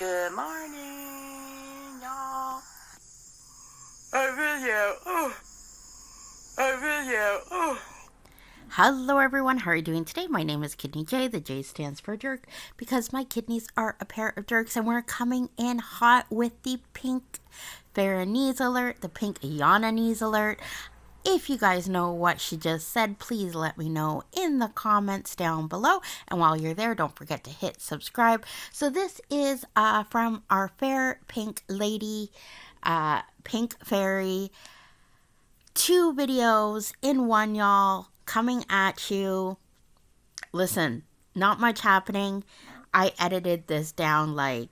Good morning, y'all. A video. Hello everyone, how are you doing today? My name is Kidneyjay. The J stands for jerk because my kidneys are a pair of jerks, and we're coming in hot with the pink Farrah needs alert, the pink Yana needs alert. If you guys know what she just said, please let me know in the comments down below. And while you're there, don't forget to hit subscribe. So this is from our fair pink lady, Pink Fairy. 2 videos in one, y'all, coming at you. Listen, not much happening. I edited this down like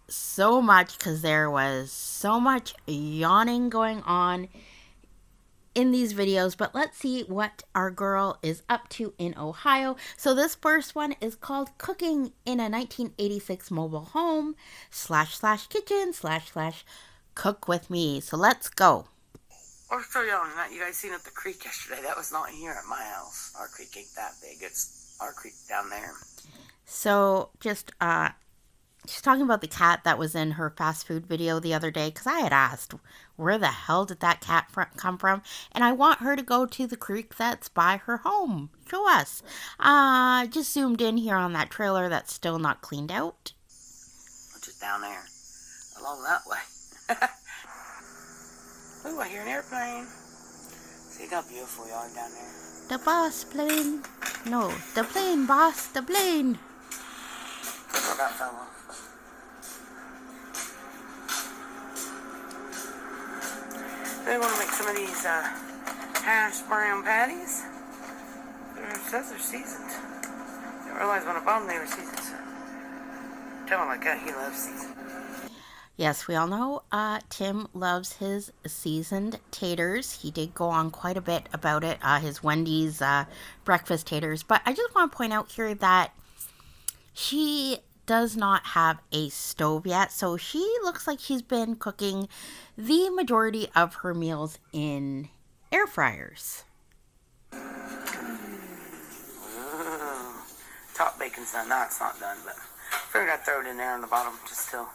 so much because there was so much yawning going on in these videos, but let's see what our girl is up to in Ohio. So this first one is called Cooking in a 1986 Mobile Home / kitchen / cook with me. So let's go. We're still yelling that. You guys seen at the creek yesterday. That was not here at my house. Our creek ain't that big. It's our creek down there. So just she's talking about the cat that was in her fast food video the other day, because I had asked, where the hell did that cat come from? And I want her to go to the creek that's by her home. Show us. Just zoomed in here on that trailer that's still not cleaned out. Which is down there. Along that way. Ooh, I hear an airplane. See how beautiful we are down there. The boss plane. No, the plane, boss, the plane. Where that fella? They want to make some of these hash brown patties. It says they're seasoned. I didn't realize when I bought them they were seasoned. So. Tell him like that, he loves seasoned. Yes, we all know Tim loves his seasoned taters. He did go on quite a bit about it, his Wendy's breakfast taters. But I just want to point out here that she does not have a stove yet. So she looks like she's been cooking the majority of her meals in air fryers. Top bacon's done. No, it's not done, but I figured I'd throw it in there on the bottom just till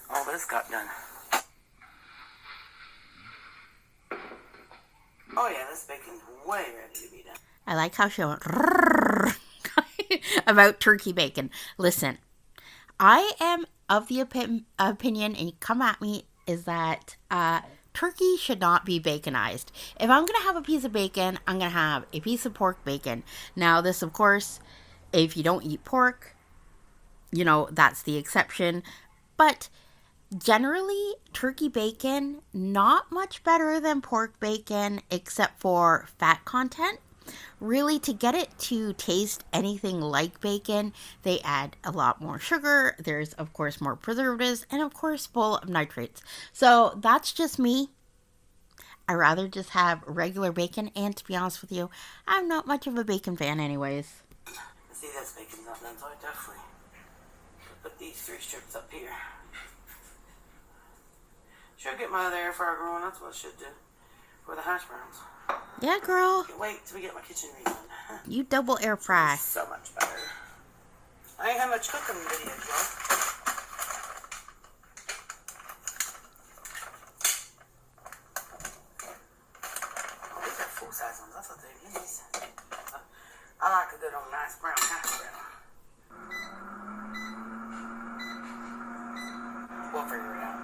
all this got done. Oh yeah, this bacon's way ready to be done. I like how she went about turkey bacon. Listen, I am of the opinion, and you come at me, is that turkey should not be baconized. If I'm going to have a piece of bacon, I'm going to have a piece of pork bacon. Now, this, of course, if you don't eat pork, you know, that's the exception. But generally, turkey bacon, not much better than pork bacon, except for fat content. Really, to get it to taste anything like bacon, they add a lot more sugar. There's, of course, more preservatives, and, of course, full of nitrates. So, that's just me. I'd rather just have regular bacon, and to be honest with you, I'm not much of a bacon fan anyways. See, this bacon's not done, so I definitely put these 3 strips up here. Should get my other air fryer going. That's what I should do for the hash browns. Yeah, girl. Can't wait till we get my kitchen redone. You double air fry. So much better. I ain't had much cooking videos, y'all. Oh, these are full-size ones. That's what they're these. I like a good old nice brown hash brown. We'll figure it out.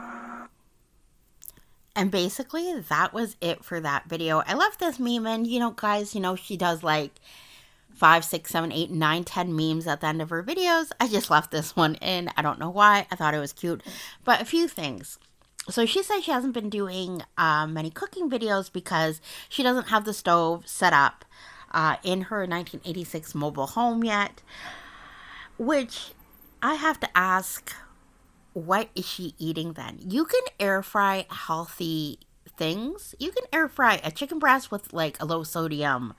And basically, that was it for that video. I left this meme in. You know, guys, you know, she does like 5, 6, 7, 8, 9, 10 memes at the end of her videos. I just left this one in. I don't know why. I thought it was cute. But a few things. So she said she hasn't been doing many cooking videos because she doesn't have the stove set up in her 1986 mobile home yet. Which I have to ask, what is she eating then? You can air fry healthy things. You can air fry a chicken breast with like a low sodium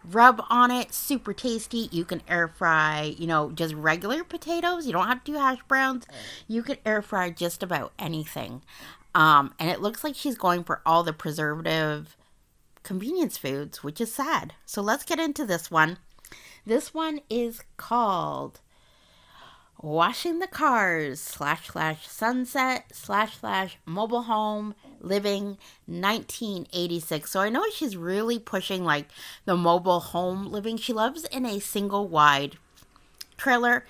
rub on it. Super tasty. You can air fry, you know, just regular potatoes. You don't have to do hash browns. You can air fry just about anything. And it looks like she's going for all the preservative convenience foods, which is sad. So let's get into this one. This one is called washing the cars / sunset / mobile home living 1986. So I know she's really pushing like the mobile home living. She lives in a single wide trailer.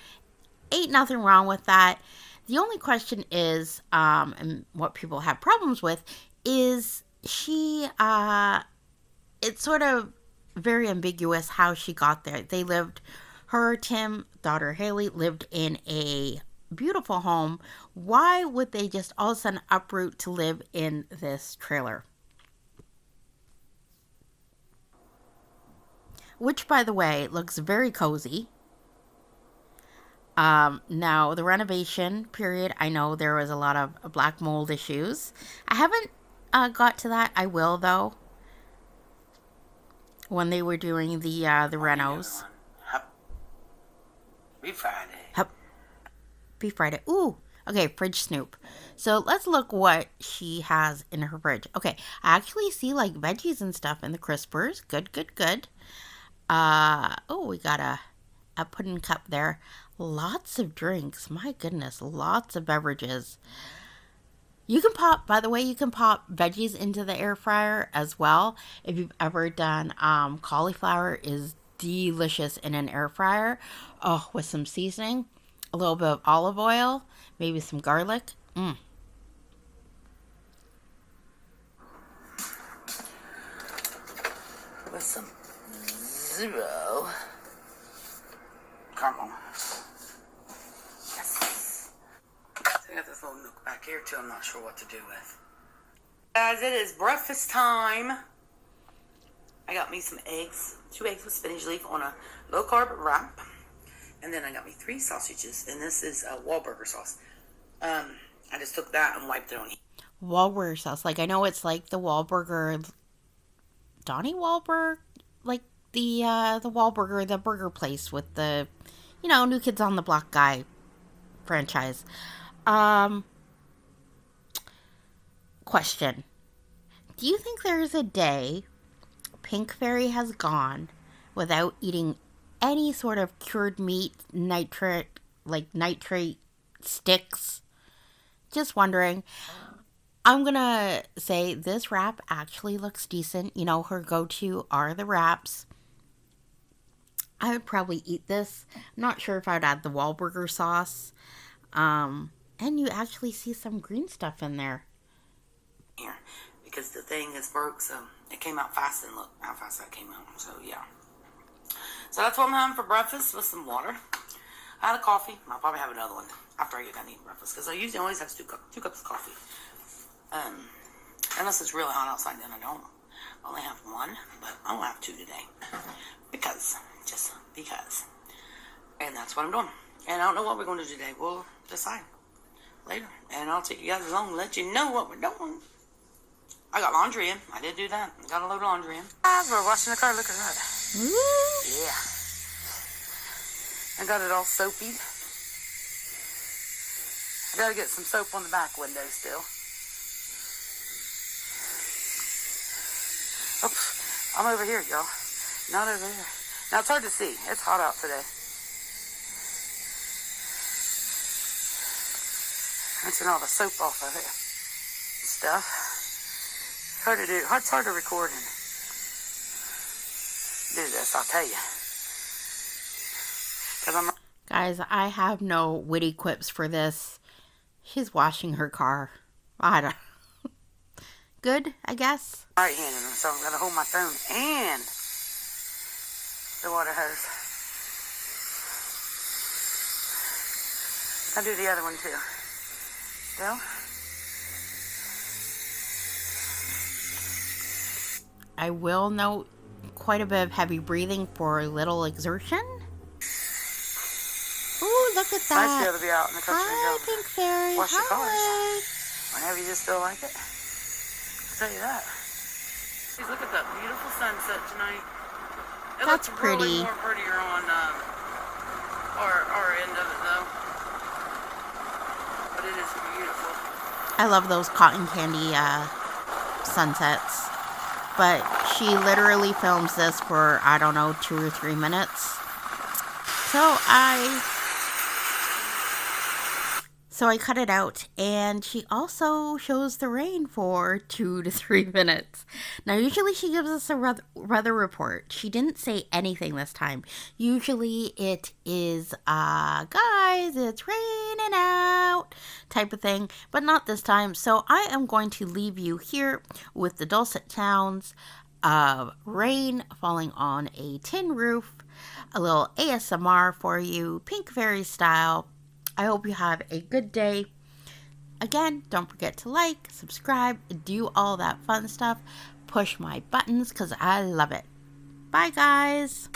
Ain't nothing wrong with that. The only question is, and what people have problems with, is it's sort of very ambiguous how she got there. Her, Tim, daughter Haley, lived in a beautiful home. Why would they just all of a sudden uproot to live in this trailer? Which, by the way, looks very cozy. Now, the renovation period, I know there was a lot of black mold issues. I haven't got to that. I will, though, when they were doing the renos. Happy Friday. Happy Friday. Ooh. Okay, fridge snoop. So let's look what she has in her fridge. Okay, I actually see like veggies and stuff in the crispers. Good. Oh, we got a pudding cup there. Lots of drinks. My goodness, lots of beverages. You can pop veggies into the air fryer as well. If you've ever done cauliflower is delicious in an air fryer. Oh, with some seasoning, a little bit of olive oil, maybe some garlic. With some zero caramel. Yes. I got this little nook back here too. I'm not sure what to do with. Guys, it is breakfast time. I got me some eggs, 2 eggs with spinach leaf on a low carb wrap. And then I got me 3 sausages, and this is a Wahlburger sauce. I just took that and wiped it on. Wahlburger sauce. Like, I know it's like the Wahlburger, Donnie Wahlberg, like the Wahlburger, the burger place with the, New Kids on the Block guy franchise. Question. Do you think there is a day Pink Fairy has gone without eating any sort of cured meat, nitrate sticks? Just wondering. I'm going to say this wrap actually looks decent. Her go-to are the wraps. I would probably eat this. I'm not sure if I would add the Wahlburger sauce. And you actually see some green stuff in there. Here, because the thing is broke, so it came out fast, and look how fast that came out. So, yeah. So that's what I'm having for breakfast with some water. I had a coffee. I'll probably have another one after I get done eating breakfast, because I usually always have 2 cups of coffee. Unless it's really hot outside, then I don't. I only have 1, but I will have 2 today. Just because. And that's what I'm doing. And I don't know what we're going to do today. We'll decide later. And I'll take you guys along and let you know what we're doing. I got laundry in. I did do that. I got a load of laundry in. We're washing the car. Look at that. Woo! Yeah. I got it all soapy. I gotta get some soap on the back window still. Oops. I'm over here, y'all. Not over there. Now, it's hard to see. It's hot out today. Rinsing all the soap off of it. Stuff. It's hard to do. It's hard to record and do this, I'll tell you. Guys, I have no witty quips for this. She's washing her car. I don't. Good, I guess. Right-handed, so I'm gonna hold my phone and the water hose. I'll do the other one too. Still. I will note quite a bit of heavy breathing for little exertion. Ooh, look at that. Nice to be able to be out in the country. Hi, Pink Fairy. Wash your cars. Hi. Whenever you just feel like it. I'll tell you that. Please look at that beautiful sunset tonight. It That's looks pretty. Really more prettier on our end of it though. But it is beautiful. I love those cotton candy sunsets. But she literally films this for, 2 or 3 minutes. So I So I cut it out, and she also shows the rain for 2 to 3 minutes. Now, usually she gives us a weather report. She didn't say anything this time. Usually it is, guys, it's raining out type of thing, but not this time. So I am going to leave you here with the dulcet sounds of rain falling on a tin roof, a little ASMR for you, Pink Fairy style. I hope you have a good day. Again, don't forget to like, subscribe, do all that fun stuff. Push my buttons because I love it. Bye, guys.